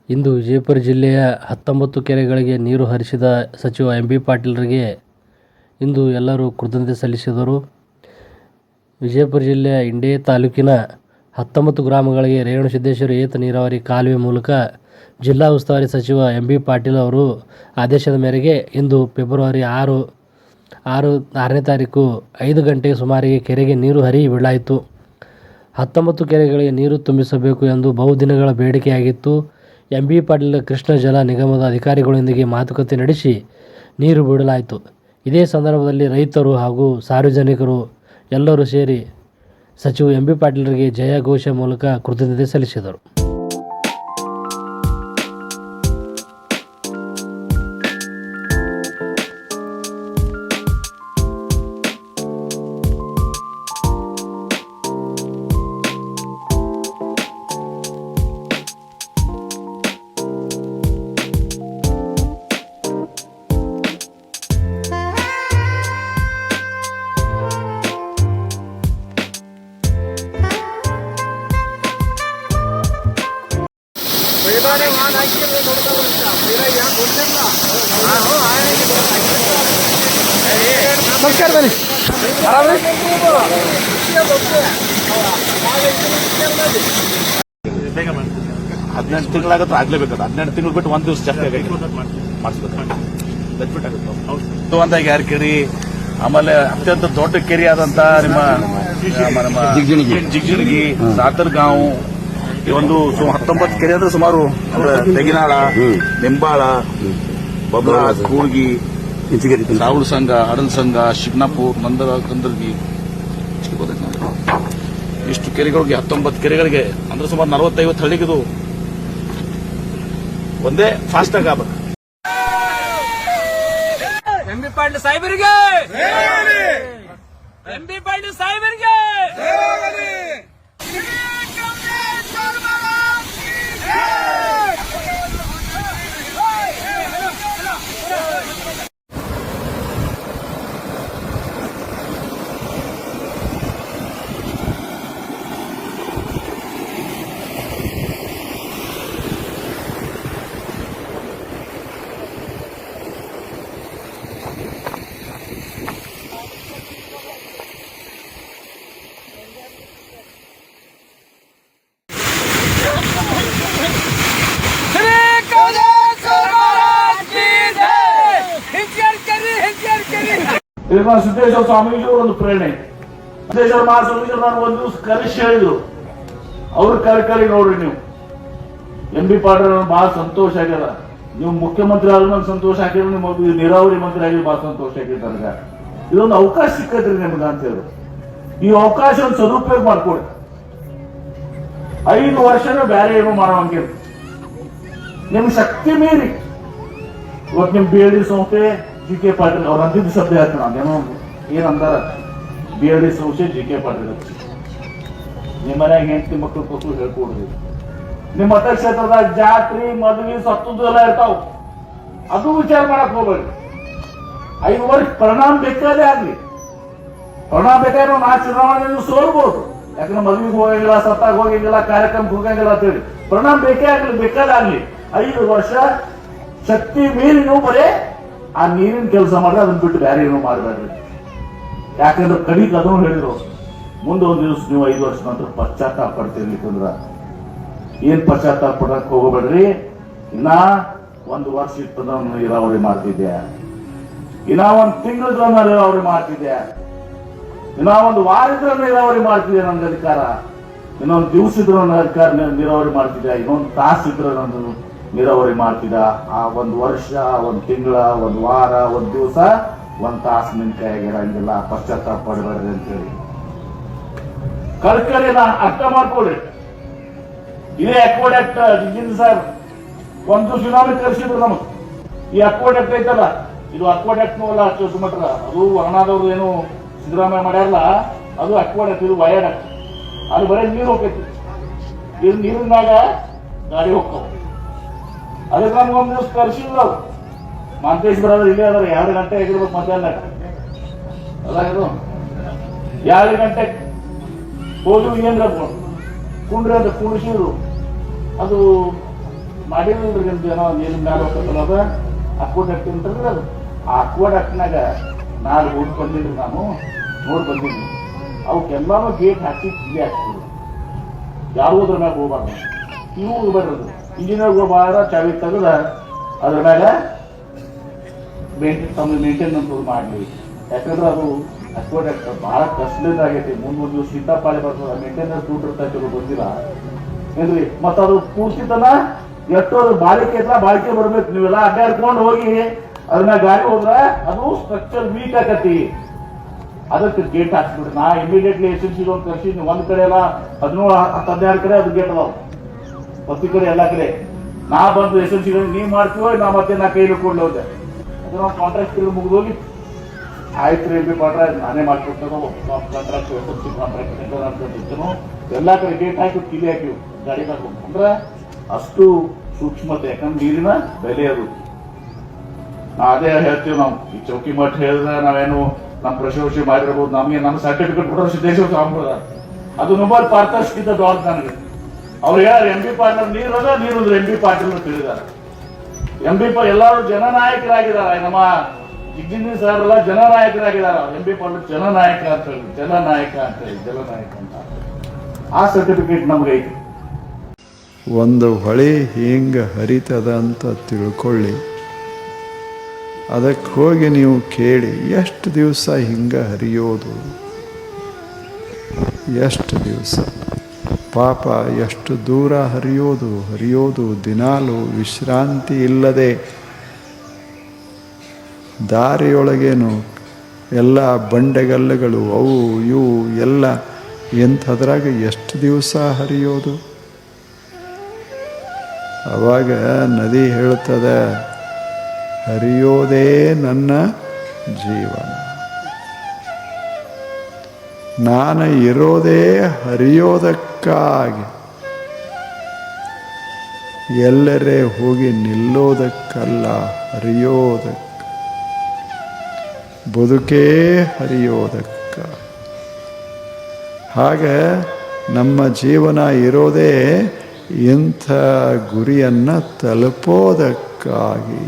ಇಂದು ವಿಜಯಪುರ ಜಿಲ್ಲೆಯ 19 ಕೆರೆಗಳಿಗೆ ನೀರು ಹರಿಸಿದ ಸಚಿವ ಎಂ ಬಿ ಪಾಟೀಲರಿಗೆ ಇಂದು ಎಲ್ಲರೂ ಕೃತಜ್ಞತೆ ಸಲ್ಲಿಸಿದರು. ವಿಜಯಪುರ ಜಿಲ್ಲೆಯ ಇಂಡಿ ತಾಲೂಕಿನ 19 ಗ್ರಾಮಗಳಿಗೆ ರೇವಣಸಿದ್ದೇಶ್ವರ ಏತ ನೀರಾವರಿ ಕಾಲುವೆ ಮೂಲಕ ಜಿಲ್ಲಾ ಉಸ್ತುವಾರಿ ಸಚಿವ ಎಂ ಬಿ ಪಾಟೀಲ್ ಅವರು ಆದೇಶದ ಮೇರೆಗೆ ಇಂದು ಫೆಬ್ರವರಿ 6ನೇ ತಾರೀಕು 5 ಗಂಟೆಗೆ ಸುಮಾರಿಗೆ ಕೆರೆಗೆ ನೀರು ಹರಿಬಿಡಲಾಯಿತು. 19 ಕೆರೆಗಳಿಗೆ ನೀರು ತುಂಬಿಸಬೇಕು ಎಂದು ಬಹುದಿನಗಳ ಬೇಡಿಕೆಯಾಗಿತ್ತು. ಎಂ ಬಿ ಪಾಟೀಲ್ ಕೃಷ್ಣ ಜಲ ನಿಗಮದ ಅಧಿಕಾರಿಗಳೊಂದಿಗೆ ಮಾತುಕತೆ ನಡೆಸಿ ನೀರು ಬಿಡಲಾಯಿತು. ಇದೇ ಸಂದರ್ಭದಲ್ಲಿ ರೈತರು ಹಾಗೂ ಸಾರ್ವಜನಿಕರು ಎಲ್ಲರೂ ಸೇರಿ ಸಚಿವ ಎಂ ಬಿ ಪಾಟೀಲರಿಗೆ ಜಯ ಘೋಷ ಮೂಲಕ ಕೃತಜ್ಞತೆ ಸಲ್ಲಿಸಿದರು. ನಮಸ್ಕಾರ ಬನ್ನಿ. ಆರಾಮ್ರಿ? 18 ತಿಂಗಳಾಗತ್ತೆ ಆಗ್ಲೇಬೇಕದು. 18 ತಿಂಗಳು ಬಿಟ್ಟು ಒಂದ್ ದಿವಸ ಜಾಸ್ತಿ ಆಗೈತಿ ಮಾಡಿಸ್ಬೇಕು ಅಂತ ಯಾರು ಕೆರಿ. ಆಮೇಲೆ ಅತ್ಯಂತ ದೊಡ್ಡ ಕೆರೆ ಆದಂತ ನಿಮ್ಮ ಜಿಗ್ಜಿಣಗಿ ಸಾತರ್ಗಾಂವ್ ಈ ಒಂದು 19 ಕೆರೆ ಅಂದ್ರೆ ಸುಮಾರು ಅಂದ್ರೆ ತೆಗಿನಾಳ, ನಿಂಬಾಳ, ಬಬ್ರಾ, ಕೂರ್ಗಿ, ರಾಹುಲ್ ಸಂಘ, ಅಡಲ್ ಸಂಘ, ಶಿಗ್ನಾಪುರ್, ಕಂದರ್ಗಿ ಇಷ್ಟು ಕೆರೆಗಳಿಗೆ 19 ಕೆರೆಗಳಿಗೆ ಅಂದ್ರೆ ಸುಮಾರು 40-50 ಹಳ್ಳಿಗಿದು ಒಂದೇ ಫಾಸ್ಟ್ ಆಗಿ ಆಗ್ಬೇಕು. ಎಂ ಬಿ ಪಾಟೀಲ್ ಸಾಹೇಬರಿಗೆ, ಎಂ ಬಿ ಪಾಟೀಲ್ ಸಾಹೇಬರಿಗೆ ಇದನ್ನ ಸಿದ್ದೇಶ್ವರ ಸ್ವಾಮೀಜಿಯವರು ಒಂದು ಪ್ರೇರಣೆ. ಸಿದ್ದೇಶ್ವರ ಮಹಾಸ್ವಾಮೀಜಿ ನಾನು ಒಂದು ದಿವಸ ಕರೆಸಿ ಹೇಳಿದ್ರು, ಅವ್ರು ಕರಿ ನೋಡ್ರಿ ನೀವು ಎಂ ಬಿ ಪಾಟೀಲ್ ಬಹಳ ಸಂತೋಷ ಆಗ್ಯದ. ನೀವು ಮುಖ್ಯಮಂತ್ರಿ ಆದ್ರೂ ನಂಗೆ ಸಂತೋಷ ಆಗಿರೋ, ನಿಮಗೆ ನೀರಾವರಿ ಮಂತ್ರಿ ಆಗಿ ಬಹಳ ಸಂತೋಷ ಆಗಿದೆ. ನನಗೆ ಇದೊಂದು ಅವಕಾಶ ಸಿಕ್ಕತ್ರಿ ನಿಮ್ಗೆ ಅಂತ ಹೇಳಿದ್ರು. ಈ ಅವಕಾಶವನ್ನು ಸದುಪಯೋಗ ಮಾಡ್ಕೊಡಿ. 5 ವರ್ಷನೂ ಬೇರೆ ಏನೋ ಮಾಡೋಂಗಿಲ್ಲ. ನಿಮ್ ಶಕ್ತಿ ಮೀರಿ ಇವತ್ತು ನಿಮ್ ಬಿ ಎಲ್ ಡಿ ಸಂಸ್ಥೆ ಜಿ ಕೆ ಪಾಟೀಲ್ ಅವ್ರ ಅಂದಿದ್ದ ಶಬ್ದ ಹೇಳ್ತೀನಿ ನಾನೇನೋ ಏನಂದಾರ ಬಿ ಎಲ್ ಡಿ ಸಂಸ್ಥೆ ಜಿ ಕೆ ಪಾಟೀಲ್ ನಿಮ್ಮ ಮನ್ಯಾಗ ಹೆಂಡತಿ ಮಕ್ಕಳು ಕೊಟ್ಟು ಹೇಳ್ಕೊಡ್ರಿ. ನಿಮ್ಮ ಮತಕ್ಷೇತ್ರದಾಗ ಜಾತ್ರೆ ಮದುವೆ ಸತ್ತುದು ಎಲ್ಲ ಇರ್ತಾವ, ಅದು ವಿಚಾರ ಮಾಡಕ್ ಹೋಗ್ಬೇಡಿ. 5 ವರ್ಷ ಪರಿಣಾಮ ಬೇಕಾದೇ ಆಗ್ಲಿ, ಪರಿಣಾಮ ಬೇಕಾದ್ರೆ ನಾ ಚುನಾವಣೆ ಸೋಲ್ಬಹುದು. ಯಾಕಂದ್ರೆ ಮದುವೆಗೆ ಹೋಗಂಗಿಲ್ಲ, ಸತ್ತಾಗ ಹೋಗಂಗಿಲ್ಲ, ಕಾರ್ಯಕ್ರಮಕ್ಕೆ ಹೋಗಂಗಿಲ್ಲ ಅಂತ ಹೇಳಿ ಪರಿಣಾಮ ಬೇಕಾದಾಗ್ಲಿ 5 ವರ್ಷ ಶಕ್ತಿ ಮೀರಿ ನೀವು ಬರೇ ಆ ನೀರಿನ ಕೆಲಸ ಮಾಡಿದ್ರೆ ಅದನ್ನ ಬಿಟ್ಟು ಬೇರೆ ಏನೋ ಮಾಡಬೇಡ್ರಿ. ಯಾಕಂದ್ರೆ ಕಡಿಕ್ ಅದನ್ನು ಹೇಳಿದ್ರು, ಮುಂದೆ ಒಂದು ದಿವಸ ನೀವು 5 ವರ್ಷ ನಂತರ ಪಶ್ಚಾತ್ತಾಪ ಪಡ್ತಿರ್ಲಿಕ್ಕಂದ್ರ ಏನ್ ಪಶ್ಚಾತ್ತಾಪ ಪಡಕ್ ಹೋಗಬೇಡ್ರಿ. ಇನ್ನ 1 ವರ್ಷ ಇತ್ತಂದ್ರೆ ನೀರಾವರಿ ಮಾಡ್ತಿದ್ದೆ, ಇನ್ನ 1 ತಿಂಗಳ ನೀರಾವರಿ ಮಾಡ್ತಿದ್ದೆ, ಇನ್ನ 1 ವಾರ ಇದ್ರೆ ನೀರಾವರಿ ಮಾಡ್ತಿದ್ದೆ. ನನ್ಗೆ ಅಧಿಕಾರ ಇನ್ನೊಂದು ದಿವಸ ಇದ್ರೆ ನನ್ನ ಅಧಿಕಾರ ನೀರಾವರಿ ಮಾಡ್ತಿದ್ದೆ, ಇನ್ನೊಂದು ತಾಸು ಇದ್ರೆ ನಂದು ನೀರಾವರಿ ಮಾಡ್ತಿದ್ದ. ಆ 1 ವರ್ಷ, 1 ತಿಂಗಳ, 1 ವಾರ, 1 ದಿವಸ, 1 ತಾಸು ನಿನ್ ಕೈಯಾಗಿರಂಗಿಲ್ಲ. ಪಶ್ಚಾತ್ತಾಪ ಪಡಬೇಡ್ರಿ ಅಂತ ಹೇಳಿ ಕಳ್ಕಳಿನ ಅರ್ಥ ಮಾಡ್ಕೊಳ್ರಿ. ಇದೇ ಅಕ್ವಾಡಕ್ಟ್ ಇಂಜಿನ್ ಸರ್ ಒಂದು ಸುನಾಮಿ ಕರೆಸಿದ್ರು ನಮಗ್. ಈ ಅಕ್ವಾಡಕ್ಟ್ ಐತಲ್ಲ, ಇದು ಅಕ್ವಾಡಕ್ಟ್ ಅಲ್ಲ, ಸುಮಟ್ರ ಅದು ವರ್ಣಾದವ್ರು ಏನು ಸಿದ್ದರಾಮಯ್ಯ ಮಾಡ್ಯಾರಲ್ಲ, ಅದು ಅಕ್ವಾಡಕ್ಟ್, ಇದು ವಯಾಡಕ್ಟ್. ಅಲ್ಲಿ ಬರೀ ನೀರು ಹೋಗ್ತೈತಿ, ಇದು ನೀರಿನಾಗ ಗಾಡಿ ಹೋಗ್ತಾವ. ಅದಕ್ಕೆ ನಮ್ಗೊಂದು ದಿವಸ ಕರ್ಸಿಲ್ಲ ಅವ್ರು. ಮಾಂತೇಶ್ ಬರೋದ್ರೆ ಇಲ್ಲೇ ಅದಾರ, 2 ಗಂಟೆ ಆಗಿರ್ಬೇಕು ಮಧ್ಯಾಹ್ನ ಅಲ್ಲ. ಇದು 2 ಗಂಟೆ ಹೋಗಿ ಏನ್ರ ಕುಂಡ್ರಿ ಅಂತ ಕುಣಿಸಿದ್ರು. ಅದು ಮಾಡಿದ್ರಿ ನಿಮ್ದು ಏನೋ ನೀರಿನ ಮ್ಯಾಲ ಹೋಗ್ತಲ್ಲ ಅದು ಅಕ್ವಾಡಕ್ಟ್ ಅಂತಾರಲ್ಲ ಅದು ಆ ಅಕ್ವಾಡಕ್ಟ್ನಾಗ ನಾನು ಹೋಗಿ ಬಂದಿದ್ರಿ ನಾನು ನೋಡಿ ಬಂದೀನಿ ಅವಕ್ಕೆಲ್ಲಾನು ಗೇಟ್ ಹಾಕಿ ಇಲ್ಲಿ ಹಾಕ್ತಿದ್ರು ಯಾರು ಅದ್ರ ಮ್ಯಾಗ ಹೋಗ್ಬಾರ್ದು ನೀವು ಹೋಗ್ಬಾರ್ದು ಇಂಜಿನಿಯರ್ ಹೋಗ್ಬಾರ ಚಾವಿ ತೆಗೆದ ಅದ್ರ ಮ್ಯಾಗ ಮೇಂಟೆನೆನ್ಸ್ ಮಾಡಲಿ ಯಾಕಂದ್ರೆ ಅದು ಅಕ್ವಾಡಕ್ಟ್ ಬಹಳ ಕಷ್ಟದಿಂದ ಆಗೈತಿ ಮುಂದೊಂದು ದಿವಸ ಶೀತಾಪಾಳಿ ಬರ್ತದ ಮೇಂಟೆನೆನ್ಸ್ ದುಡ್ಡು ಇರ್ತಾ ಬಂದಿಲ್ಲ ಏನ್ರಿ ಮತ್ತ ಅದು ಪೂರ್ತಿತನ ಎಷ್ಟು ಅದು ಬಾಳಿಕೆ ಐತಲ್ಲ ಬಾಳಿಕೆ ಬರ್ಬೇಕು ನೀವೆಲ್ಲ ಅಡ್ಡಾಡ್ಕೊಂಡು ಹೋಗಿ ಅದನ್ನ ಗಾಡಿ ಹೋದ್ರ ಅದು ಸ್ಟ್ರಕ್ಚರ್ ವೀಕ್ ಆಗತಿ ಅದಕ್ಕೆ ಗೇಟ್ ಹಾಕ್ಬಿಡ್ರಿ ನಾ ಇಮಿಡಿಯೇಟ್ಲಿ SMC ಒಂದು ಕರ್ಸಿ ಒಂದ್ ಕಡೆ ಎಲ್ಲ 17-16 ಕಡೆ ಅದು ಗೇಟ್ ಅದಾವ ಪ್ರತಿ ಕಡೆ ಎಲ್ಲ ಕಡೆ ನಾ ಬಂದು SMC ನೀವ್ ಮಾಡ್ತೀವೋ ನಾ ಮತ್ತೆ ನಾ ಕೈಲಿ ಕೊಡ್ಲಿ ಹೋದೆ ಅದು ನಾವು ಕಾಂಟ್ರಾಕ್ಟ್ ಮುಗಿದೋಗಿ ಆಯ್ತು MB ಪಾಟ್ರ ನಾನೇ ಮಾಡ್ಕೊಡ್ತೇನೋ ಕಾಂಟ್ರಾಕ್ಟ್ SMC ಕಾಂಟ್ರಾಕ್ಟ್ ಎಲ್ಲಾ ಕಡೆ ಗೇಟ್ ಹಾಕಿ ಕಿಲಿ ಹಾಕಿವ್ ಗಾಡಿ ಹಾಕೊಂಡು ಅಂದ್ರ ಅಷ್ಟು ಸೂಕ್ಷ್ಮತೆ ಯಾಕಂದ್ರೆ ನೀರಿನ ಬೆಲೆ ಅದು ಅದೇ ಹೇಳ್ತೀವಿ ನಾವು ಈ ಚೌಕಿ ಮಠ ಹೇಳಿದ್ರೆ ನಾವೇನು ನಮ್ಮ ಪ್ರಶಂಸೆ ಮಾಡಿರ್ಬೋದು ನಮ್ಗೆ ನಮ್ಮ ಸರ್ಟಿಫಿಕೇಟ್ ಕೊಡೋ ಸಿದ್ದೇಶ್ವರ ಸ್ವಾಮಿಗಳ ಅದು ನೊಬೆಲ್ ಪಾರಿತೋಷಿಕ ದೊಡ್ಡ ನನಗೆ ಅವ್ರು ಯಾರು MB Patil ನೀರದ MB Patil ತಿಳಿದಾರೆ MB ಎಲ್ಲರೂ ಜನನಾಯಕರಾಗಿದ್ದಾರೆ ನಮ್ಮ ಜಿಗ್ಜಿಂದಿ ಸರ್ ಎಲ್ಲ ಜನನಾಯಕರಾಗಿದ್ದಾರೆ MB ಪಾಟೀಲ್ ಜನನಾಯಕ ಅಂತ ಹೇಳಿ ಜನನಾಯಕ ಅಂತ ಆ ಸರ್ಟಿಫಿಕೇಟ್ ನಮ್ಗೆ ಐತಿ ಒಂದು ಹೊಳೆ ಹಿಂಗೆ ಹರಿತದ ಅಂತ ತಿಳ್ಕೊಳ್ಳಿ ಅದಕ್ಕೆ ಹೋಗಿ ನೀವು ಕೇಳಿ ಎಷ್ಟು ದಿವಸ ಹಿಂಗೆ ಹರಿಯೋದು ಎಷ್ಟು ದಿವಸ ಪಾಪ ಎಷ್ಟು ದೂರ ಹರಿಯೋದು ದಿನಾಲು ವಿಶ್ರಾಂತಿ ಇಲ್ಲದೆ ದಾರಿಯೊಳಗೇನು ಎಲ್ಲ ಬಂಡೆಗಲ್ಲುಗಳು ಅವು ಇವು ಎಲ್ಲ ಎಂಥದ್ರಾಗ ಎಷ್ಟು ದಿವಸ ಹರಿಯೋದು ಆವಾಗ ನದಿ ಹೇಳ್ತದೆ ಹರಿಯೋದೇ ನನ್ನ ಜೀವನ ನಾನು ಇರೋದೇ ಹರಿಯೋದಕ್ಕಾಗಿ ಎಲ್ಲರೇ ಹೋಗಿ ನಿಲ್ಲೋದಕ್ಕಲ್ಲ ಹರಿಯೋದಕ್ಕೆ ಬದುಕೇ ಹರಿಯೋದಕ್ಕ ಹಾಗೆ ನಮ್ಮ ಜೀವನ ಇರೋದೇ ಇಂಥ ಗುರಿಯನ್ನು ತಲುಪೋದಕ್ಕಾಗಿ